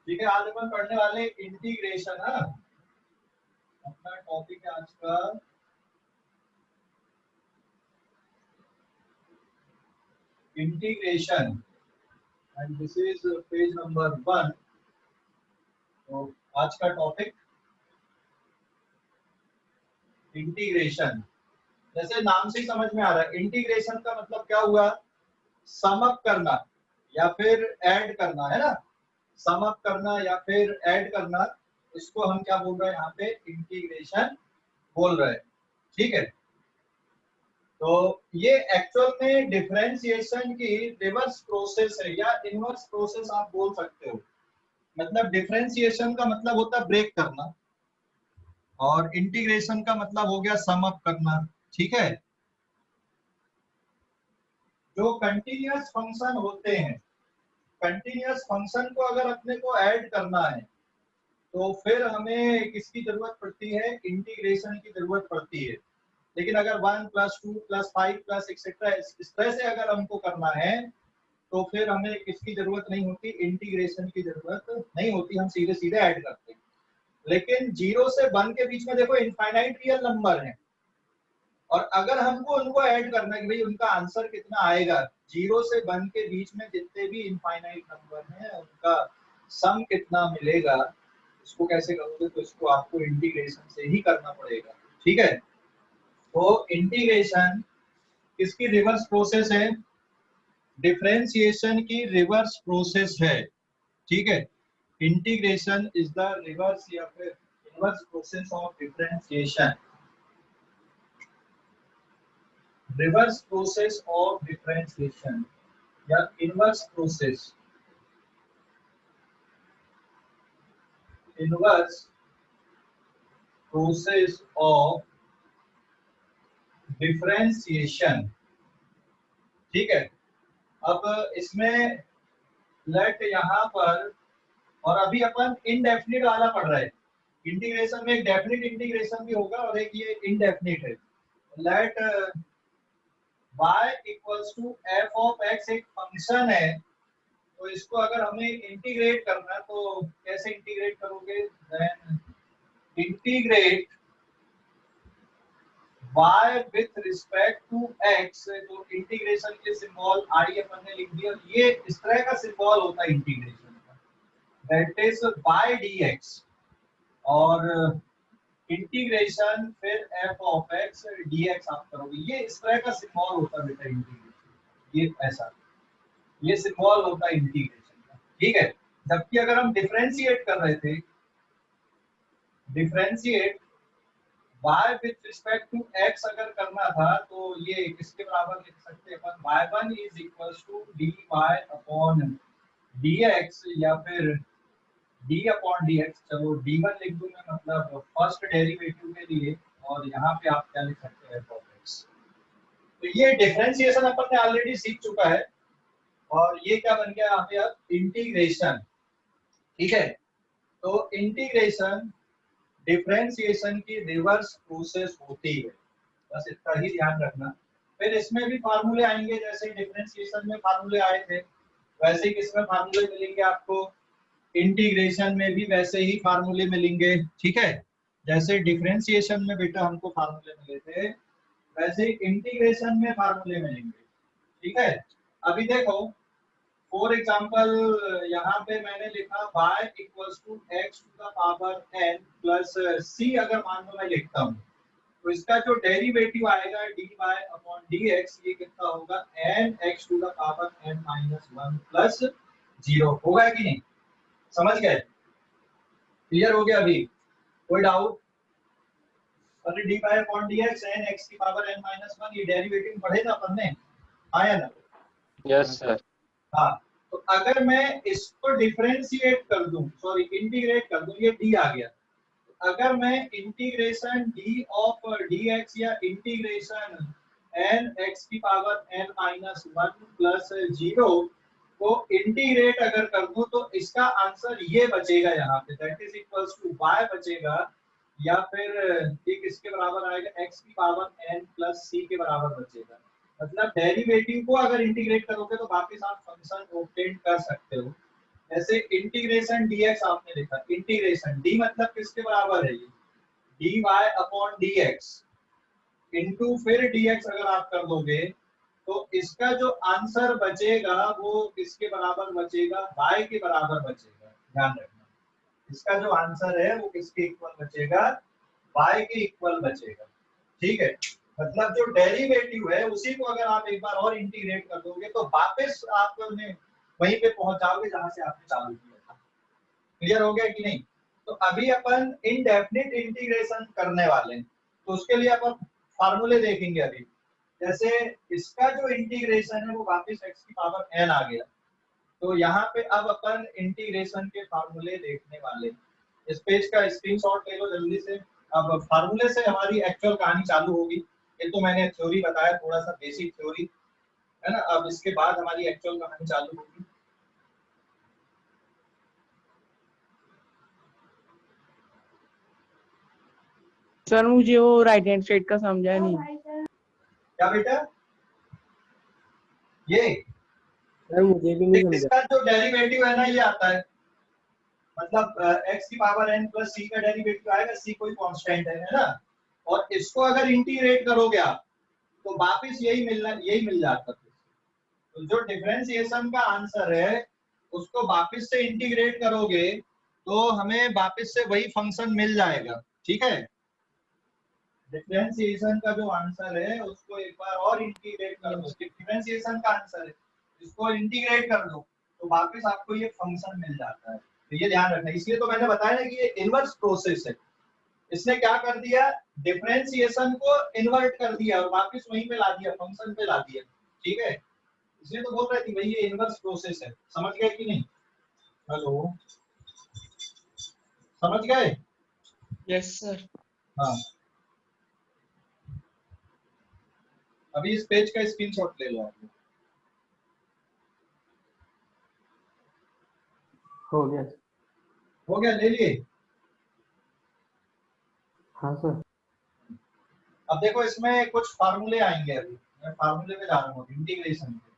ठीक है, आज अपन पढ़ने वाले इंटीग्रेशन। हाँ, अपना टॉपिक है आज का integration and this is page number 1। तो आज का टॉपिक इंटीग्रेशन, जैसे नाम से ही समझ में आ रहा है। इंटीग्रेशन का मतलब क्या हुआ? सम अप करना या फिर ऐड करना, है ना। सम अप करना या फिर ऐड करना, इसको हम क्या बोल रहे हैं यहाँ पे? इंटीग्रेशन बोल रहे हैं। ठीक है, तो ये एक्चुअल में डिफरेंशिएशन की रिवर्स प्रोसेस है या इनवर्स प्रोसेस आप बोल सकते हो। मतलब डिफरेंशिएशन का मतलब होता है ब्रेक करना और इंटीग्रेशन का मतलब हो गया सम अप करना। ठीक है, जो कंटीन्यूअस फंक्शन होते हैं, कंटीन्यूअस फंक्शन को अगर अपने को ऐड करना है तो फिर हमें किसकी जरूरत पड़ती है? इंटीग्रेशन की जरूरत पड़ती है। लेकिन अगर 1 + 2 + 5 + एक्सेट्रा इस तरह से अगर हमको करना है तो फिर हमें किसकी जरूरत नहीं होती? इंटीग्रेशन की जरूरत नहीं होती, हम सीधे सीधे ऐड करते हैं। लेकिन 0 से 1 के बीच में देखो इनफाइनाइट रियल नंबर है, और अगर हमको उनको ऐड करना है कि भाई उनका आंसर कितना आएगा, 0 से 1 के बीच में जितने भी इनफाइनाइट नंबर हैं उनका सम कितना मिलेगा, इसको कैसे करोगे? तो इसको आपको इंटीग्रेशन से ही करना पड़ेगा। ठीक है, तो इंटीग्रेशन किसकी रिवर्स प्रोसेस है? डिफरेंशिएशन की रिवर्स प्रोसेस है। ठीक है, इंटीग्रेशन इज द रिवर्स या फिर inverse process of differentiation. Reverse process of differentiation या inverse process, inverse process of differentiation. ठीक है, अब इसमें लेट यहाँ पर, और अभी अपन इनडेफिनिट वाला पढ़ रहे हैं। इंटीग्रेशन में एक डेफिनिट इंटीग्रेशन भी होगा और एक ये इनडेफिनिट है। लेट y = f(x) एक फंक्शन है, तो इसको अगर हमें इंटीग्रेट करना है तो कैसे इंटीग्रेट करोगे? Then integrate y with respect to x। तो इंटीग्रेशन के सिंबल i अपन ने लिख दिया। ये इस तरह का सिंबल होता है इंटीग्रेशन का, दैट इज y dx। और इंटीग्रेशन फिर f(x) dx आप करोगे, ये इस तरह का सिंबल होता है बेटा इंटीग्रेशन। ये ऐसा, ये सिंबल होता है इंटीग्रेशन का। ठीक है, जबकि अगर हम डिफरेंशिएट कर रहे थे, differentiate y with respect to x अगर करना था तो ये किसके बराबर लिख सकते हैं अपन? y1 = dy अपॉन dx या फिर d/dx। चलो d1 लिख दूं मैं, मतलब फर्स्ट डेरिवेटिव के लिए, और यहाँ पे आप क्या लिख सकते हैं? f(x). तो ये डिफरेंशिएशन अपन ने ऑलरेडी सीख चुका है, और ये क्या बन गया यहाँ पे अब? इंटीग्रेशन। ठीक है, तो इंटीग्रेशन डिफरेंशिएशन की रिवर्स प्रोसेस होती है, बस इतना ही ध्यान रखना। फिर इसमें भी फार्मूले आएंगे, जैसे डिफरेंशिएशन में फार्मूले आए थे वैसे ही किसमें फार्मूले मिलेंगे आपको? इंटीग्रेशन में भी वैसे ही फार्मूले मिलेंगे। ठीक है, जैसे डिफरेंशिएशन में बेटा हमको फार्मूले मिले थे, वैसे ही इंटीग्रेशन में फार्मूले मिलेंगे। ठीक है, अभी देखो फॉर एग्जाम्पल यहाँ पे मैंने लिखा y = x⁴n प्लस c। अगर मान लो मैं लिखता हूँ तो इसका जो डेरिवेटिव आएगा dy/dx, ये कितना होगा? n(x⁴n - 1 + 0) होगा कि नहीं? समझ गए? क्लियर हो गया अभी? कोई डाउट? अरे dy/dx n(x⁴n - 1), ये डेरिवेटिव पढ़े ना अपन ने, आया ना? Yes sir. हाँ, तो अगर मैं इसको डिफरेंशिएट कर दूं, सॉरी इंटीग्रेट कर दूं, ये d आ गया। अगर मैं इंटीग्रेशन d ऑफ dx या इंटीग्रेशन n(x⁴n - 1 + 0) को इंटीग्रेट अगर कर दूं तो इसका आंसर ये बचेगा यहाँ पे, that is equals to y बचेगा, या फिर ये किसके बराबर आएगा? x⁴n + c के बराबर बचेगा। मतलब डेरिवेटिव को अगर इंटीग्रेट करोगे तो वापस आप फंक्शन ऑब्टेन कर सकते हो। ऐसे इंटीग्रेशन dx आपने लिखा, इंटीग्रेशन d मतलब किसके बराबर है, ये dy अपॉन dx इंटू फिर dx अगर आप कर दोगे तो इसका जो आंसर बचेगा वो किसके बराबर बचेगा, y के बराबर बचेगा। ध्यान रखना, इसका जो आंसर है वो किसके इक्वल बचेगा, y के इक्वल बचेगा। ठीक है, मतलब जो डेरिवेटिव है उसी को अगर आप एक बार और इंटीग्रेट कर दोगे तो वापस आपने वहीं पे पहुंच जाओगे जहां से आपने चालू किया था। क्लियर हो गया कि नहीं? तो अभी अपन इनडेफिनिट इंटीग्रेशन करने वाले हैं, तो उसके लिए अपन फार्मूले देखेंगे अभी। जैसे इसका जो इंटीग्रेशन है वो वापस x की पावर n आ गया, तो यहाँ पे अब अपन इंटीग्रेशन के फार्मूले देखने वाले। इस पेज का स्क्रीनशॉट ले लो जल्दी से। अब फार्मूले से हमारी एक्चुअल कहानी चालू होगी। ये तो मैंने थ्योरी बताया, थोड़ा सा बेसिक थ्योरी है ना, अब इसके बाद हमारी एक्चुअल कहानी चालू होगी। सर मुझे वो राइट हैंड साइड का समझा नहीं। क्या बेटा? ये सर मुझे भी नहीं समझा। इसका जो डेरिवेटिव है ना ये आता है, मतलब x की पावर n प्लस c का डेरिवेटिव आएगा, c कोई कांस्टेंट है ना, और इसको अगर इंटीग्रेट करोगे आप तो वापस यही मिल जाता है। तो जो डिफरेंशिएशन का आंसर है उसको वापस से इंटीग्रेट करोगे तो हमें वापस से वही फंक्शन मिल जाएगा। ठीक है, डिफरेंशिएशन का जो आंसर है उसको एक बार और इंटीग्रेट कर दो, डिफरेंशिएशन का आंसर है इसको इंटीग्रेट कर दो तो वापस आपको ये फंक्शन मिल जाता है। तो ये ध्यान रखना, इसलिए तो मैंने बताया ना कि ये इनवर्स प्रोसेस है। इसने क्या कर दिया, डिफरेंशिएशन को इन्वर्ट कर दिया और वापस वहीं पे ला दिया, फंक्शन पे ला दिया। ठीक है, इसलिए तो बोल रहे थे भाई ये इनवर्स प्रोसेस है। समझ गए कि नहीं? हेलो, समझ गए? Yes sir. हाँ, अभी इस पेज का स्क्रीनशॉट ले लो आप। हो गया। हो गया, ले लिए? हाँ सर। अब देखो इसमें कुछ फार्मूले आएंगे, अभी मैं फार्मूले पे जा रहा हूँ इंटीग्रेशन के।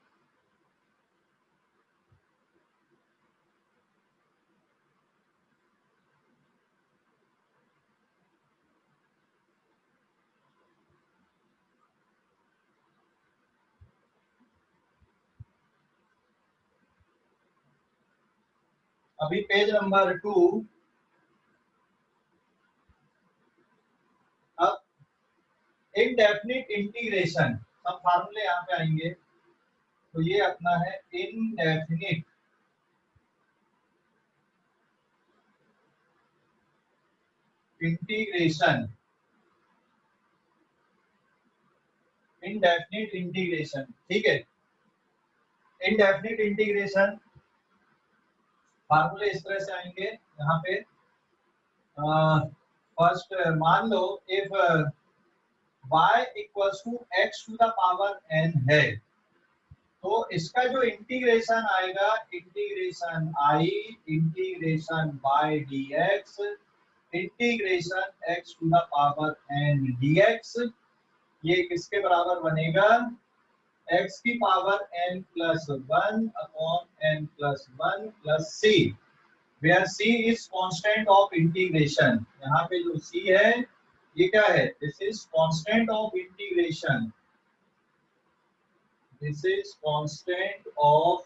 अभी पेज नंबर 2। अब इनडेफिनिट इंटीग्रेशन, सब फार्मूले यहाँ पे आएंगे। तो ये अपना है इनडेफिनिट इंटीग्रेशन, इनडेफिनिट इंटीग्रेशन। ठीक है, इनडेफिनिट इंटीग्रेशन फार्मूले इस तरह से आएंगे यहाँ पे। फर्स्ट मान लो if y equals to x to the power n है तो इसका जो इंटीग्रेशन आएगा, integration i integration y dx integration x to the power n dx, ये किसके बराबर बनेगा, x की power n plus 1 upon n plus 1 plus c, where c is constant of integration। यहाँ पे जो c है ये क्या है, this is constant of integration, this is constant of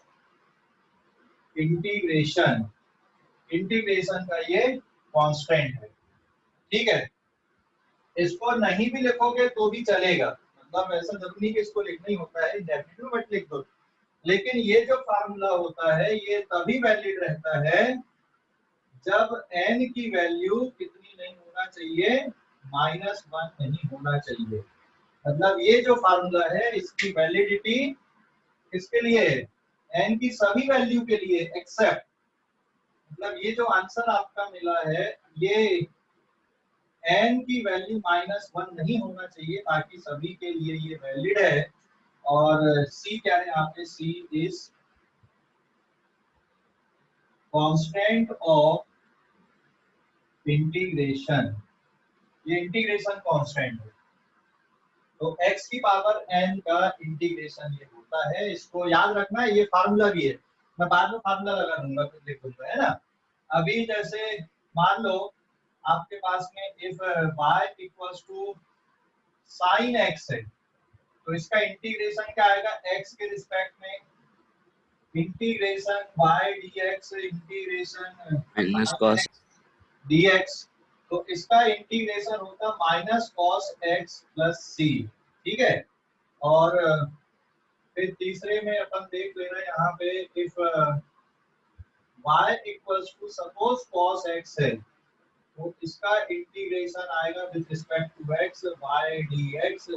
integration, integration का ये कांस्टेंट है। ठीक है, इसको नहीं भी लिखोगे तो भी चलेगा, मतलब ऐसा जरूरी नहीं कि इसको लिखना ही होता है, डेफिनेटली मत लिख दो, लेकिन ये जो फार्मूला होता है ये तभी वैलिड रहता है जब n की वैल्यू कितनी नहीं होना चाहिए, -1 नहीं होना चाहिए। मतलब ये जो फार्मूला है इसकी वैलिडिटी किसके लिए है, n की सभी वैल्यू के लिए एक्सेप्ट, मतलब ये जो आंसर आपका मिला है ये n की वैल्यू -1 नहीं होना चाहिए, बाकी सभी के लिए ये वैलिड है। और c क्या है यहाँ पे, c is constant of integration, ये इंटीग्रेशन कांस्टेंट है। तो x की पावर n का इंटीग्रेशन ये होता है, इसको याद रखना है, ये फार्मूला भी है। मैं बाद में फार्मूला लगा दूंगा फिर लिख दूंगा, है ना। अभी जैसे मान लो आपके पास में if y equals to sine x है, तो इसका इंटीग्रेशन क्या आएगा x के रिस्पेक्ट में, integration y dx integration minus cos dx, तो इसका इंटीग्रेशन होता माइनस कॉस x प्लस सी, ठीक है। और फिर तीसरे में अपन देख ले रहे हैं यहाँ पे if y equals to suppose cos x है, तो इसका इंटीग्रेशन आएगा with respect to x y dx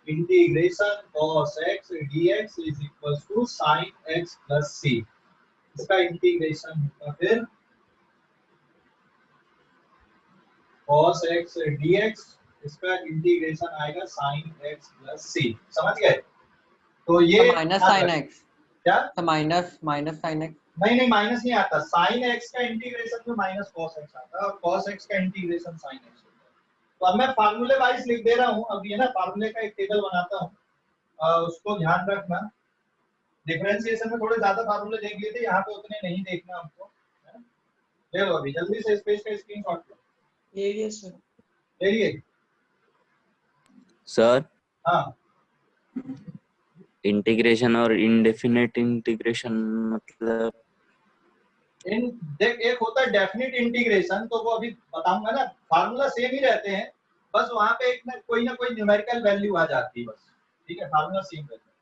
integration cos x dx is equals to sin x plus c, इसका इंटीग्रेशन होगा फिर cos x dx, इसका इंटीग्रेशन आएगा sin x प्लस c, समझ गए। तो ये माइनस साइन एक्स, क्या तो माइनस साइन एक्स, नहीं माइनस नहीं आता, sin x का इंटीग्रेशन में माइनस cos x आता है और cos x का इंटीग्रेशन sin x होता है। तो अब मैं फार्मूले वाइज लिख दे रहा हूँ, अब ये ना फार्मूले का एक टेबल बनाता हूँ, उसको ध्यान रखना। डिफरेंशिएशन में थोड़े ज्यादा फार्मूले देख लिए थे, यहाँ पे उतने नहीं देखना हमको, ले लो अभी जल्दी से इस पेज का स्क्रीनशॉट लो। ये सर ले लिए? सर हाँ इंटीग्रेशन और इनडेफिनेट इंटीग्रेशन मतलब इन देख, एक होता है डेफिनेट इंटीग्रेशन, तो वो अभी बताऊंगा ना, फार्मूला सेम ही रहते हैं, बस वहां पे एक ना कोई न्यूमेरिकल वैल्यू आ जाती है बस, ठीक है। फार्मूला सेम रहता है,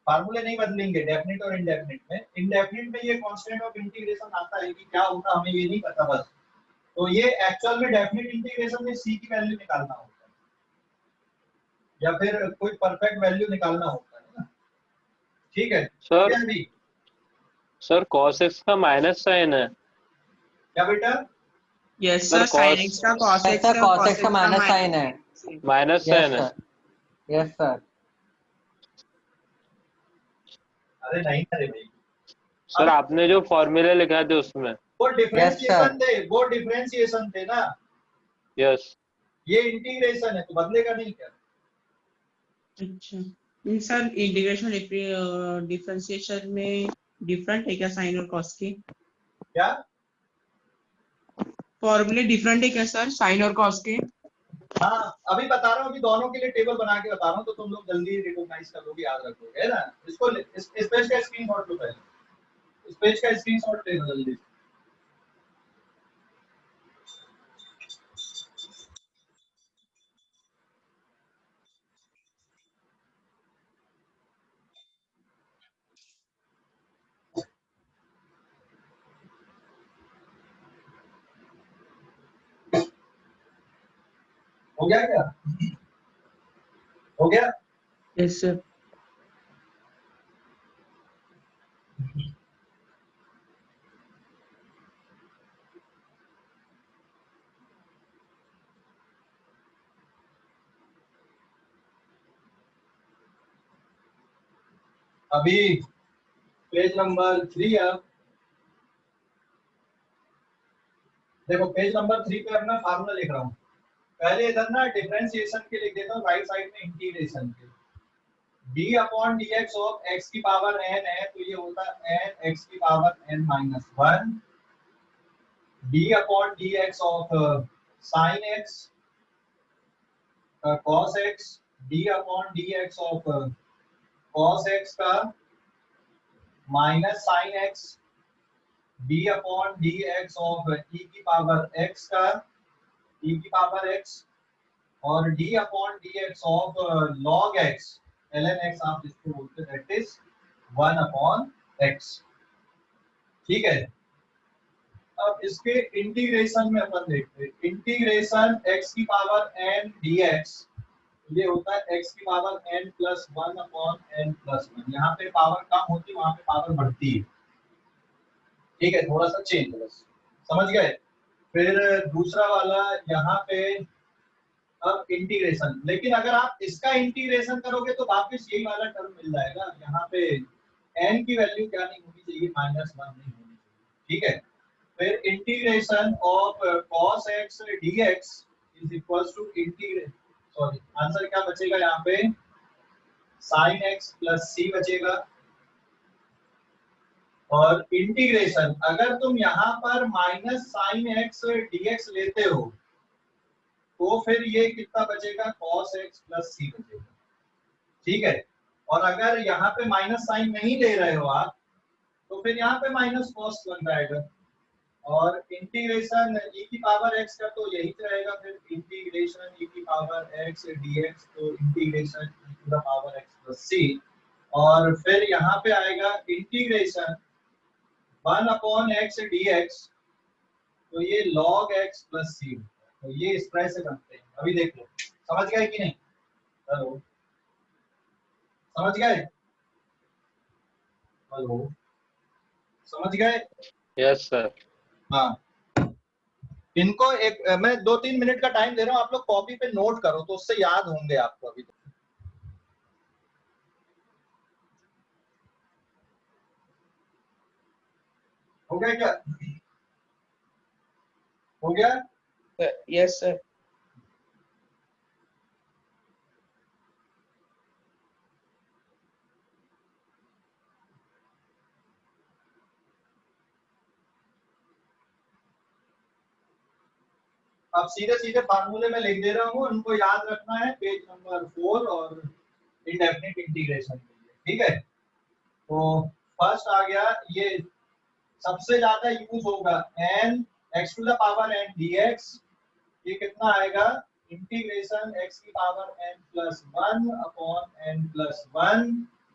फार्मूले नहीं बदलेंगे डेफिनेट और इनडेफिनेट में। इनडेफिनेट में ये कांस्टेंट ऑफ इंटीग्रेशन आता है कि क्या होगा हमें ये नहीं पता बस, तो ये एक्चुअल में डेफिनेट इंटीग्रेशन में c की वैल्यू निकालना होता है या फिर कोई परफेक्ट वैल्यू निकालना होता है ना, ठीक है। सर क्या भी सर cos x का माइनस साइन है। क्या बेटा? Yes sir, sir sin x का cos x का cos x का माइनस साइन है, माइनस यस साइन है। Sir, yes sir. अरे नहीं अरे भाई, सर आपने जो फॉर्मूले लिखा थे उसमें। वो डिफरेंशिएशन sir. थे, वो डिफरेंशिएशन थे ना, यस ये इंटीग्रेशन है तो बदलेगा नहीं क्या? अच्छा सर इंटीग्रेशन डिफरेंशिएशन में डिफरेंट है क्या साइन और कॉस की? क्या फॉर्मूले डिफरेंट है क्या सर साइन और कॉस के? हाँ अभी बता रहा हूँ, अभी दोनों के लिए टेबल बना के बता रहा हूँ, तो तुम लोग जल्दी रिकॉग्नाइज कर लोगे, याद रखोगे, है ना। इसको इस पेज का स्क्रीनशॉट लो पहले, इस पेज का स्क्रीनशॉट ले लो जल्दी। हो गया क्या? हो गया? Yes sir. अभी पेज नंबर 3 अब देखो, पेज नंबर 3 पे अपना फार्मूला लिख रहा हूँ। पहले इधर ना डिफरेंशिएशन के लिख देता हूँ, राइट साइड में इंटीग्रेशन के d upon dx of x की पावर n है, तो ये होता है n x की power n minus 1, d upon dx of sin x cos x, d upon dx of cos x का minus sin x, d upon dx of e की power x का e की पावर x, और d upon dx of log x ln x आप जिसको बोलते हैं, that is 1 upon x, ठीक है। अब इसके इंटीग्रेशन में अपन देखते हैं, इंटीग्रेशन x की पावर n dx, ये होता है x की power n plus 1 upon n plus 1, यहाँ पे पावर कम होती है वहां पे पावर बढ़ती है, ठीक है, थोड़ा सा चेंज बस, समझ गए। फिर दूसरा वाला यहाँ पे अब इंटीग्रेशन, लेकिन अगर आप इसका इंटीग्रेशन करोगे तो वापस यही वाला टर्म मिल जाएगा, यहाँ पे n की वैल्यू क्या नहीं होनी चाहिए, -1 नहीं होनी चाहिए, ठीक है। फिर integration of cos x dx is equals to integrate, sorry answer क्या बचेगा यहाँ पे, sin x प्लस c बचेगा, और इंटीग्रेशन अगर तुम यहाँ पर माइनस साइन एक्स dx लेते हो तो फिर ये कितना बचेगा cos x प्लस सी बचेगा, ठीक है। और अगर यहाँ पे माइनस साइन नहीं ले रहे हो आप तो फिर यहाँ पे माइनस कॉस बन जाएगा। और इंटीग्रेशन e की पावर x का तो यही रहेगा, फिर इंटीग्रेशन e की पावर x dx तो integration e to the power x plus c. और फिर यहाँ पे आएगा इंटीग्रेशन 1 अपॉन x dx तो ये log x प्लस सी, तो ये इस तरह से बनते हैं। अभी देख लो समझ गए कि नहीं? हेलो, समझ गए? हेलो, समझ गए? Yes sir. हाँ, इनको एक मैं 2-3 मिनट का टाइम दे रहा हूँ, आप लोग कॉपी पे नोट करो तो उससे याद होंगे आपको। अभी तो हो गया क्या? हो गया? Yes sir. अब सीधे सीधे फार्मूले में लिख दे रहा हूँ, उनको याद रखना है पेज नंबर 4 और इंडेफिनिट इंटीग्रेशन के लिए, ठीक है। तो फर्स्ट आ गया, ये सबसे ज्यादा यूज होगा n x to the power n dx, ये कितना आएगा इंटीग्रेशन x की power n plus 1 upon n plus 1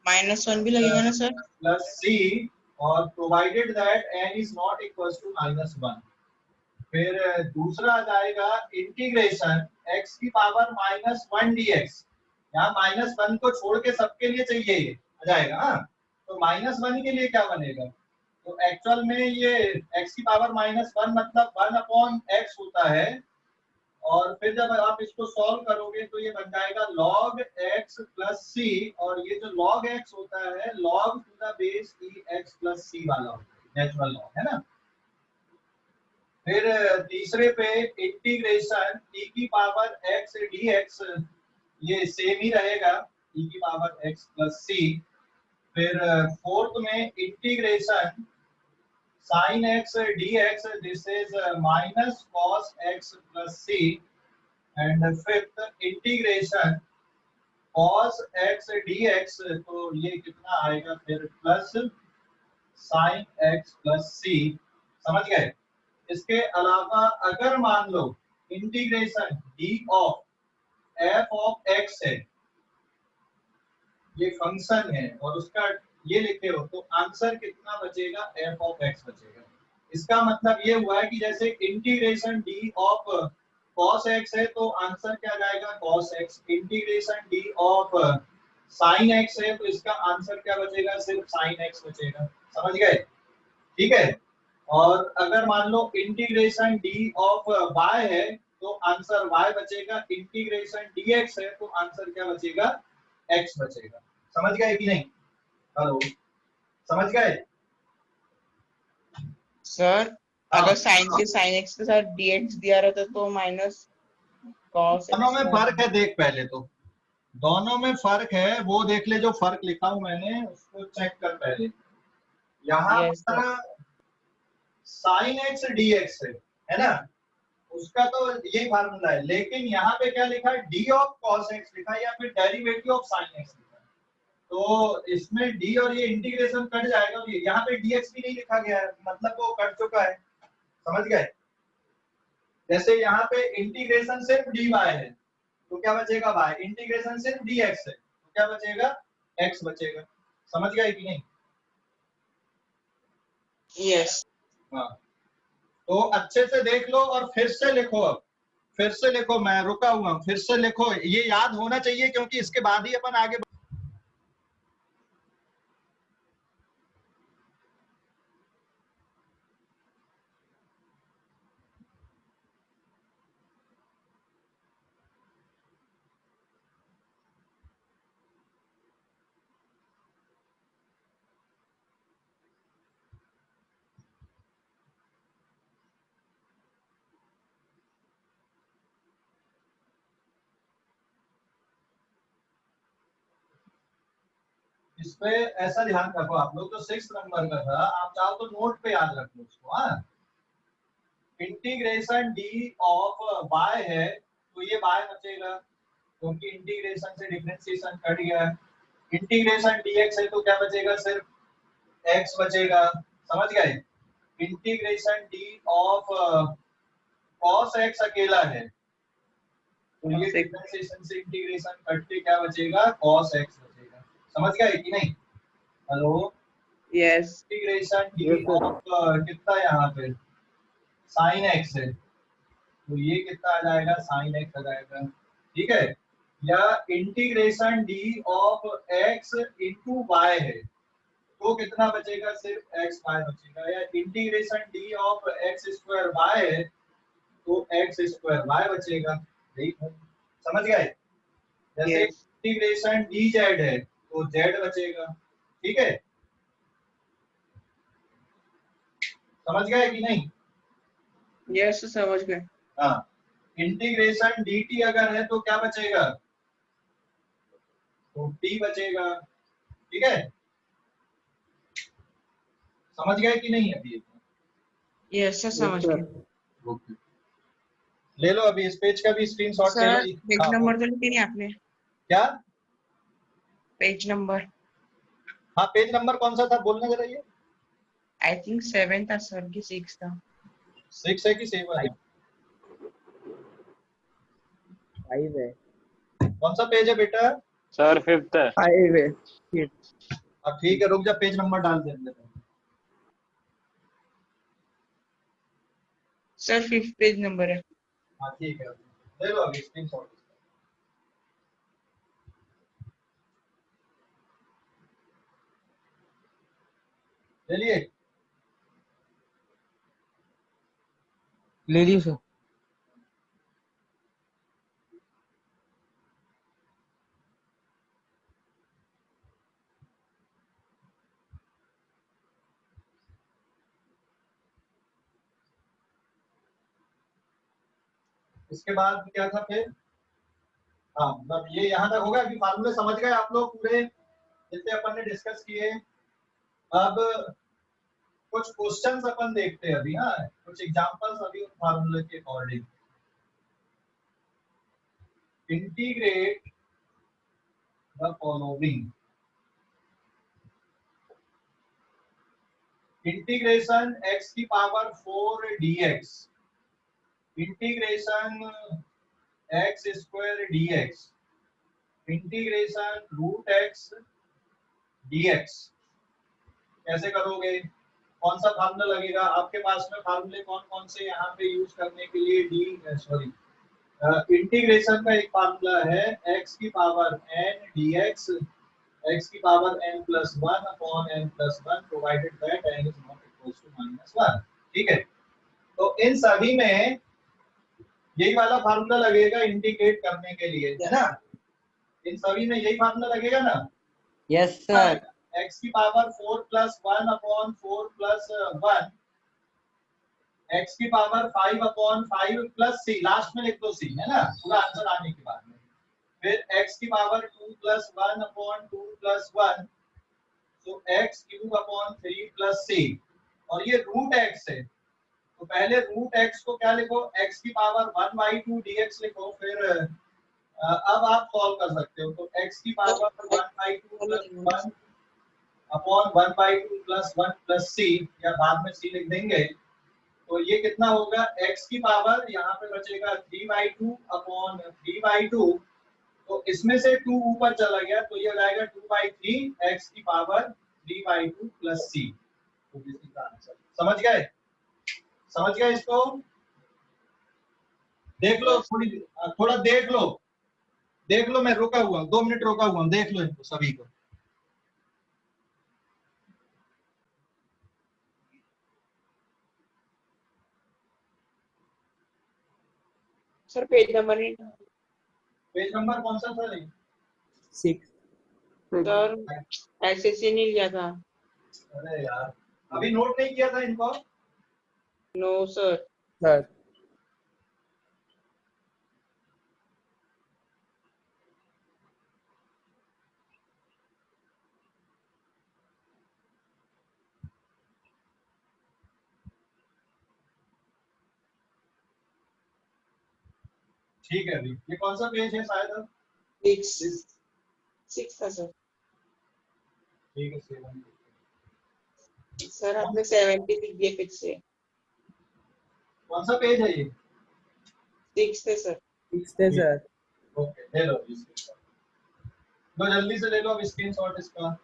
-1 भी लगेगा ना सर? प्लस c, और provided that n is not equal to -1। फिर दूसरा आ जाएगा इंटीग्रेशन x की पावर -1 dx, यहाँ -1 को छोड़ के सबके लिए चाहिए ये आ जाएगा। हाँ, तो -1 के लिए क्या बनेगा, तो एक्चुअल में ये x की पावर -1 मतलब 1 अपॉन x होता है। और फिर जब आप इसको सॉल्व करोगे तो ये बन जाएगा log x प्लस सी, और ये जो log x होता है log to the base e x plus c वाला होता है, नेचुरल लॉग है ना। फिर तीसरे पे इंटीग्रेशन e की पावर x dx, ये सेम ही रहेगा e की पावर x प्लस सी। फिर फोर्थ में integration sin x dx, this is minus cos x plus c. And fifth integration cos x dx, तो ये कितना आएगा फिर plus sin x plus c. समझ गए? इसके अलावा अगर मान लो integration d of f of x है, ये फंक्शन है और उसका ये लिखे हो तो आंसर कितना बचेगा, f ऑफ x बचेगा। इसका मतलब ये हुआ है कि जैसे integration d of cos x है तो आंसर क्या जाएगा cos x, integration d of sin x है तो इसका आंसर क्या बचेगा, सिर्फ sin x बचेगा। समझ गए? ठीक है। और अगर मान लो इंटीग्रेशन d ऑफ y है तो आंसर y बचेगा, इंटीग्रेशन dx है तो आंसर क्या बचेगा, x बचेगा। समझ गए कि नहीं? हेलो, समझ गए? सर अगर साइन के साइन एक्स के साथ dx दिया रहता तो माइनस cos दोनों x में फर्क है, देख पहले तो दोनों में फर्क है, वो देख ले जो फर्क लिखा हूं मैंने उसको चेक कर पहले। यहाँ Yes, पर साइन एक्स dx है ना, उसका तो यही फार्मूला है, लेकिन यहाँ पे क्या लिखा है d ऑफ cos x लिखा है या फिर डेरिवेटिव ऑफ sin x लिखा है। तो इसमें d और ये इंटीग्रेशन कट जाएगा, और यहाँ पे dx भी नहीं लिखा गया है, मतलब वो कट चुका है। समझ गए? जैसे यहाँ पे इंटीग्रेशन सिर्फ dy है तो क्या बचेगा y, इंटीग्रेशन सिर्फ dx है तो क्या बचेगा x बचेगा। समझ गए कि नहीं? yes. हाँ, तो अच्छे से देख लो और फिर से लिखो। अब फिर से लिखो, मैं रुका हुआ हूं, फिर से लिखो, ये याद होना चाहिए क्योंकि इसके बाद ही अपन आगे इस पे ऐसा ध्यान रखो आप लोग, तो 6 नंबर का था, आप चाहो तो नोट पे याद रख लो उसको। हाँ, इंटीग्रेशन डी ऑफ y है तो ये y बचेगा क्योंकि इंटीग्रेशन से डिफरेंशिएशन कट गया। इंटीग्रेशन dx है तो क्या बचेगा, सिर्फ x बचेगा। समझ गए? Integration d of cos x अकेला है तो ये Cos x। डिफरेंशिएशन से इंटीग्रेशन कट के क्या बचेगा, cos x बचेगा। समझ गए कि नहीं? Hello, yes integration D Yes, sir. Of कितना यहाँ पे sin x है तो ये कितना आ जाएगा, sin x आ जाएगा। ठीक है, या integration d of x into y है तो कितना बचेगा, सिर्फ x y बचेगा। या integration d of x square y है तो x स्क्वायर y बचेगा। ठीक है, समझ गए? जैसे यस इंटीग्रेशन डी जेड है तो z बचेगा। ठीक है, समझ गए कि नहीं? यस समझ गए। हाँ, इंटीग्रेशन dt अगर है तो क्या बचेगा, तो t बचेगा। ठीक है, समझ गए कि नहीं अभी? यस सर Yes, समझ sir. गए। ओके, ले लो अभी इस पेज का भी स्क्रीनशॉट ले लो। सर पेज हाँ, नंबर तो लिखे नहीं आपने? क्या? पेज नंबर हाँ, पेज नंबर कौन सा था, बोलना जरा ये। आई थिंक 7 था सर कि 6 था। 6 है कि 7 है? 5 है। कौन सा पेज है बेटा? सर 5th है। 5 है। Yes. अब ठीक है, रुक जा, पेज नंबर डाल दे अंदर। सर 5th पेज नंबर है। हाँ ठीक है, ले लो अभी स्क्रीनशॉट। ले लिए? ले लियो सर। इसके बाद क्या था फिर? हाँ, मतलब ये यहाँ तक होगा कि फार्मूले समझ गए आप लोग पूरे जितने अपन ने डिस्कस किए। अब कुछ क्वेश्चंस अपन देखते हैं अभी। हाँ, कुछ एग्जांपल्स अभी उन फार्मूले के according. Integrate the following. Integration x की power 4 dx, integration x square dx, integration root x dx। कैसे करोगे, कौन सा फार्मूला लगेगा आपके पास में? फार्मूले कौन कौन से यहाँ पे यूज करने के लिए? इंटीग्रेशन का एक फार्मूला है x की पावर n dx, x की power n plus 1 upon n plus 1 provided that n is not equals to -1। ठीक है, तो इन सभी में यही वाला फार्मूला लगेगा इंटीग्रेट करने के लिए, है ना? इन सभी में यही फार्मूला लगेगा ना? Yes, sir. x की power 4 plus 1 upon 4 plus 1, x की power 5 upon 5 plus c, last में लिख दो c, है ना, पूरा आंसर आने के बाद में। फिर x की पावर 2 plus 1 upon 2 plus 1, तो x cube upon 3 plus c, और ये रूट x है तो पहले रूट x को क्या लिखो, x की पावर 1/2 dx लिखो। फिर अब आप सॉल्व कर सकते हो, तो x की power 1/2 plus 1 upon 1/2 plus 1 plus c, या बाद में c लिख देंगे, तो ये कितना होगा, x की पावर यहाँ पे बचेगा 3/2 अपॉन 3/2, तो इसमें से 2 ऊपर चला गया तो ये हो जाएगा 2/3 x की पावर 3/2 प्लस c। तो दिस इज द आंसर। समझ गए? समझ गए इसको? देख लो, थोड़ा देख लो, मैं रुका हुआ 2 मिनट रुका हुआ, देख लो इनको सभी को। सर पेज नंबर ही पेज नंबर कौन सा था? 6। सर एसएससी नहीं लिया था। अरे यार, अभी नोट नहीं किया था इनको? No sir. सर ठीक है अभी ये कौन सा पेज है शायद? 6 था सर। ठीक है 7। सर आपने 70 लिख दिया फिर से। कौन सा पेज है ये? 6 थे सर। 6 थे सर। ओके ले लो लो जल्दी से ले लो अब स्क्रीनशॉट इसका।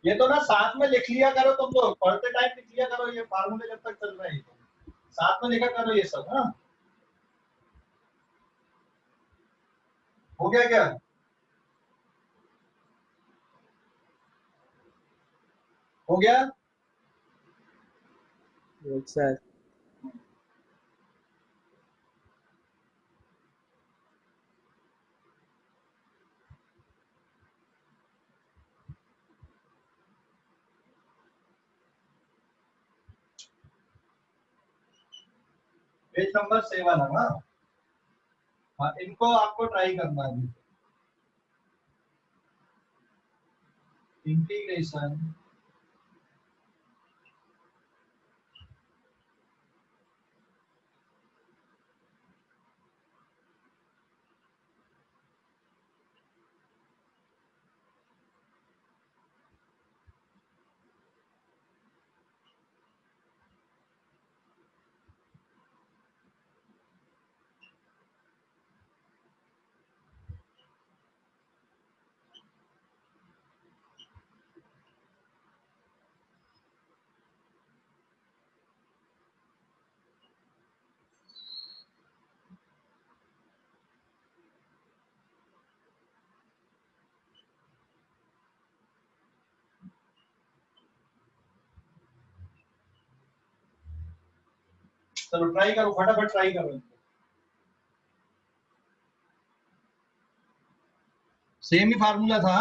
ये तो ना साथ में लिख लिया करो तुम लोग, पढ़ते टाइम लिख लिया करो, ये फार्मूले जब तक चल रहे हैं साथ में लिखा करो ये सब। हाँ हो गया क्या? हो गया? Yes sir. पेज नंबर 7 है ना? हाँ इनको आपको ट्राई करना है। इंटीग्रेशन चलो ट्राई करो, फटाफट ट्राई करो। सेम ही फार्मूला था।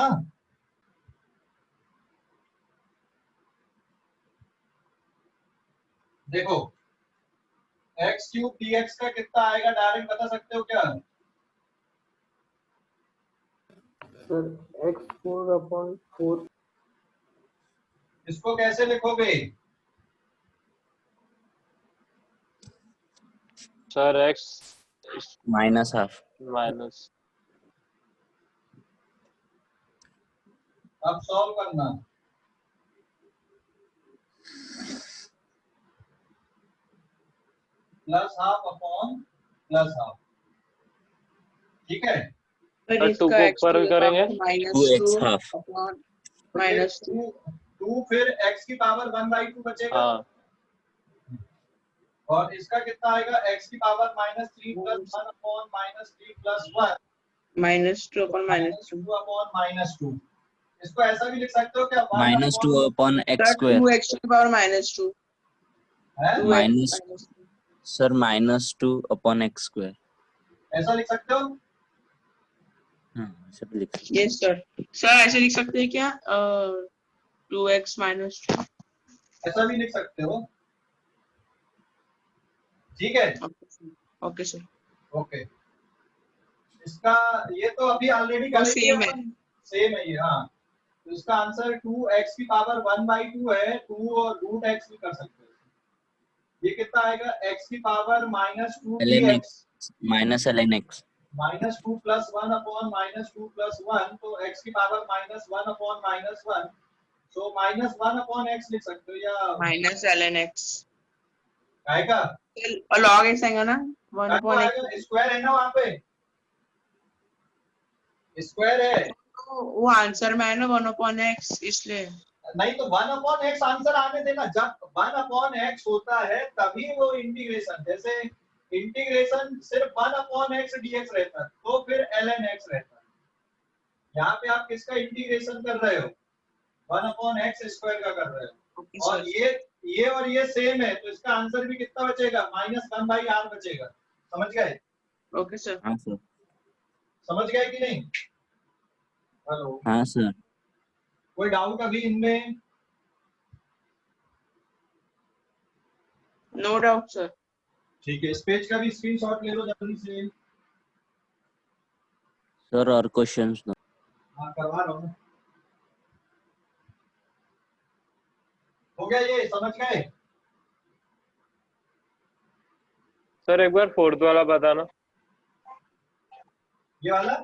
देखो एक्स क्यूब dx का कितना आएगा डायरेक्ट बता सकते हो क्या? Sir x4/4। इसको कैसे लिखोगे? Sir x -12। माइनस अब सॉल्व करना। +12 अपॉन +12 ठीक है। सर सर 2 इसका को x to ऊपर the करेंगे। power -2 2x½ अपॉन तो फिर -2। 2 फिर x की पावर 1/2 बचेगा। हाँ और इसका कितना आएगा? x की पावर -3 + 1 अपॉन -3 + 1 -2 अपॉन -2। -2 अपॉन -2। इसको ऐसा भी लिख सकते हो क्या? 1 -2 upon x sir square. 2x to the power -2। है 2x minus -2। Sir -2 upon x square. ऐसा लिख सकते हो? हाँ ऐसे भी लिख सकते यस सर। सर ऐसे लिख सकते हैं क्या? 2x -2। ऐसा भी लिख सकते हो। ठीक है ओके सर। ओके। इसका ये तो अभी ऑलरेडी तो कर ही सेम है। सेम है ये। हाँ तो इसका आंसर 2x की पावर 1/2 है। 2 और √x भी कर सकते हो। ये कितना आएगा? x की power -2 ln dx -ln x। -2 + 1 upon -2 + 1 तो x की पावर -1 अपॉन -1 तो -1 अपॉन x लिख सकते हो या -ln x। आएगा? और log x आएगा ना? 1 अपॉन x। आएगा स्क्वायर है ना वहाँ पे, स्क्वायर है। तो वो आंसर में है ना 1 अपॉन x, इसलिए। नहीं तो 1 अपॉन x आंसर आने देना। जब 1 अपॉन x होता है तभी वो इंटीग्रेशन, जैसे इंटीग्रेशन सिर्फ 1 अपॉन x dx रहता है तो फिर ln x रहता है। यहाँ पे आप किसका इंटीग्रेशन कर रहे हो? 1 अपॉन x स्क्वायर का कर रहे हो। ओके और सर। ये और ये सेम है तो इसका आंसर भी कितना बचेगा? -1/r बचेगा। समझ गए? Okay sir. हाँ सर। समझ गए कि नहीं? हेलो हाँ सर। कोई डाउट अभी इनमें? No doubt sir. ठीक है इस पेज का भी स्क्रीनशॉट ले लो जल्दी से। सर और क्वेश्चंस दो। हाँ करवा रहा हूँ। हो गया ये? समझ गए? सर एक बार फोर्थ वाला बताना। ये वाला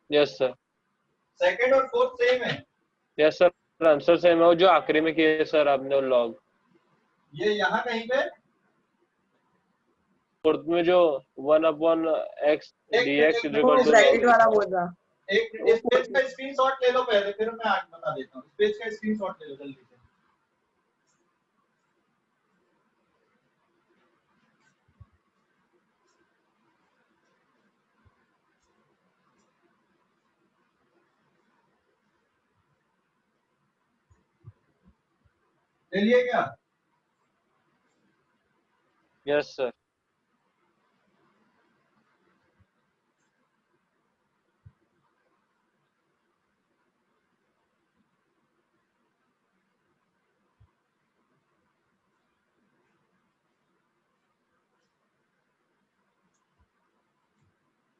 यस सर। सेकंड और फोर्थ सेम है। यस सर, आंसर सेम है, वो जो आखिरी में किए सर आपने लॉग। ये यहाँ कहीं पे फोर्थ में जो 1/x dx एक वो ब्रैकेट वाला बोल रहा। एक इस पेज का स्क्रीनशॉट ले लो पहले, फिर मैं आगे बता देता हूँ। इस पेज का स्क्रीनशॉट ले लो जल्दी से। ले लिए क्या? Yes sir.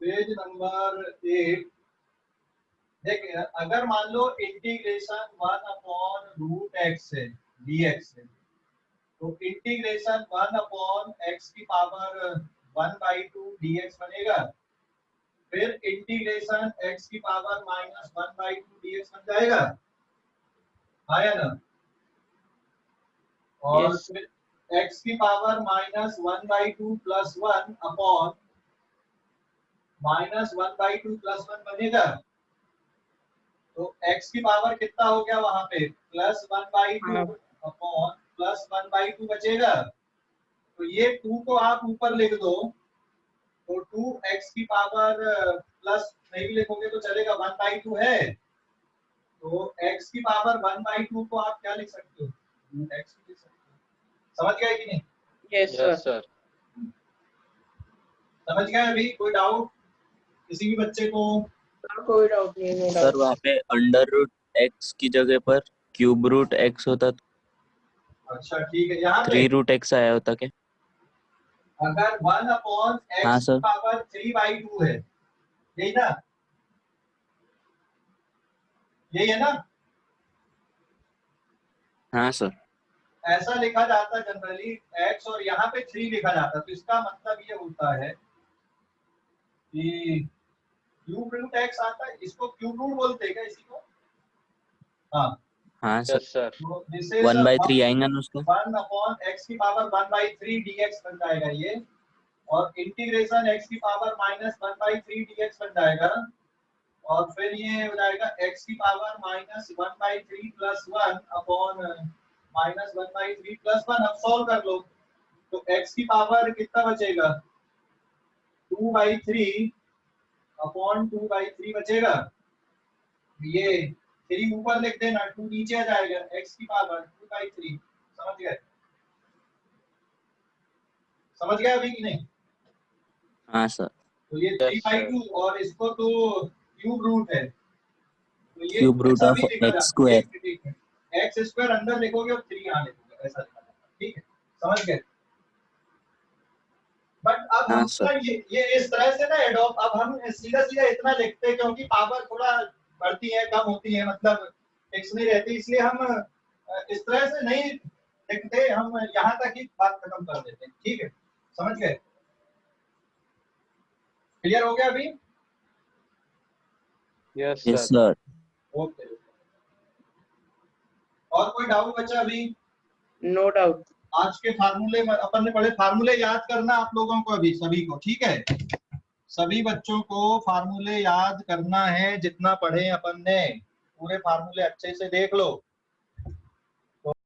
पेज नंबर 8 देखिए, अगर मान लो इंटीग्रेशन 1/√x है dx है, तो इंटीग्रेशन 1/x की पावर 1/2 dx बनेगा। फिर इंटीग्रेशन x की पावर -1/2 dx बन जाएगा, आया ना? और Yes. फिर x की पावर -1/2 + 1 अपॉन -1/2 + 1 बनेगा। तो x की पावर कितना हो गया वहां पे? +1/2 अपॉन +1/2 बचेगा। तो ये 2 को आप ऊपर लिख दो, तो 2x की पावर प्लस नहीं लिखोगे तो चलेगा, 1/2 है। तो x की पावर 1/2 को आप क्या लिख सकते हो? x लिख सकते हो। समझ गए कि नहीं? Yes sir. Yes sir. समझ गए अभी? कोई डाउट किसी भी बच्चे को? कोई डाउट नहीं है। सर वहाँ पे √x की जगह पर √x होता तो अच्छा ठीक है, यहाँ पे 3√x आया होता क्या? अगर 1/x हाँ, की सर। पावर 3/2 है, यही ना? यही है ना? हाँ सर। ऐसा लिखा जाता है जनरली x, और यहाँ पे 3 लिखा जाता है। तो इसका मतलब ये होता है कि √x आता है, इसको क्यूब रूट बोलते हैं क्या इसी को? हाँ, हाँ सर। Yes sir. तो दिस इज 1/3 आएगा ना उसका? 1/x की पावर 1/3 dx बन जाएगा ये, और इंटीग्रेशन x की पावर -1/3 dx बन जाएगा, और फिर ये हो जाएगा x की पावर -1/3 + 1 अपॉन -1/3 + 1। अब सॉल्व कर लो, तो x की पावर कितना बचेगा? 2/3 अपॉन 2/3 बचेगा। ये 3 ऊपर लिख देना, 2 नीचे आ जाएगा, x की पावर 2/3। समझ गए? समझ गए अभी कि नहीं? हाँ सर। तो ये 3/2, और इसको तो क्यूब रूट है, तो ये क्यूब रूट ऐसा ऑफ भी लिखा x जाता स्क्वायर। है। ठीक है, x² अंदर लिखोगे और 3 यहाँ लिखोगे, ऐसा लिखा जाता है। ठीक है, समझ गए? बट अब हाँ हम सर। ना ये इस तरह से ना एडॉप्ट, अब हम सीधा सीधा इतना लिखते हैं क्योंकि पावर थोड़ा बढ़ती है कम होती है, मतलब फिक्स नहीं रहती, इसलिए हम इस तरह से नहीं लिखते, हम यहाँ तक ही बात खत्म कर देते हैं। ठीक है, समझ गए? क्लियर हो गया अभी? Yes yes sir. Sir. Okay, और कोई डाउट बचा अभी? No doubt. आज के फार्मूले अपन ने पढ़े, फार्मूले याद करना आप लोगों को अभी सभी को, ठीक है? सभी बच्चों को फार्मूले याद करना है, जितना पढ़े अपन ने पूरे फार्मूले अच्छे से देख लो।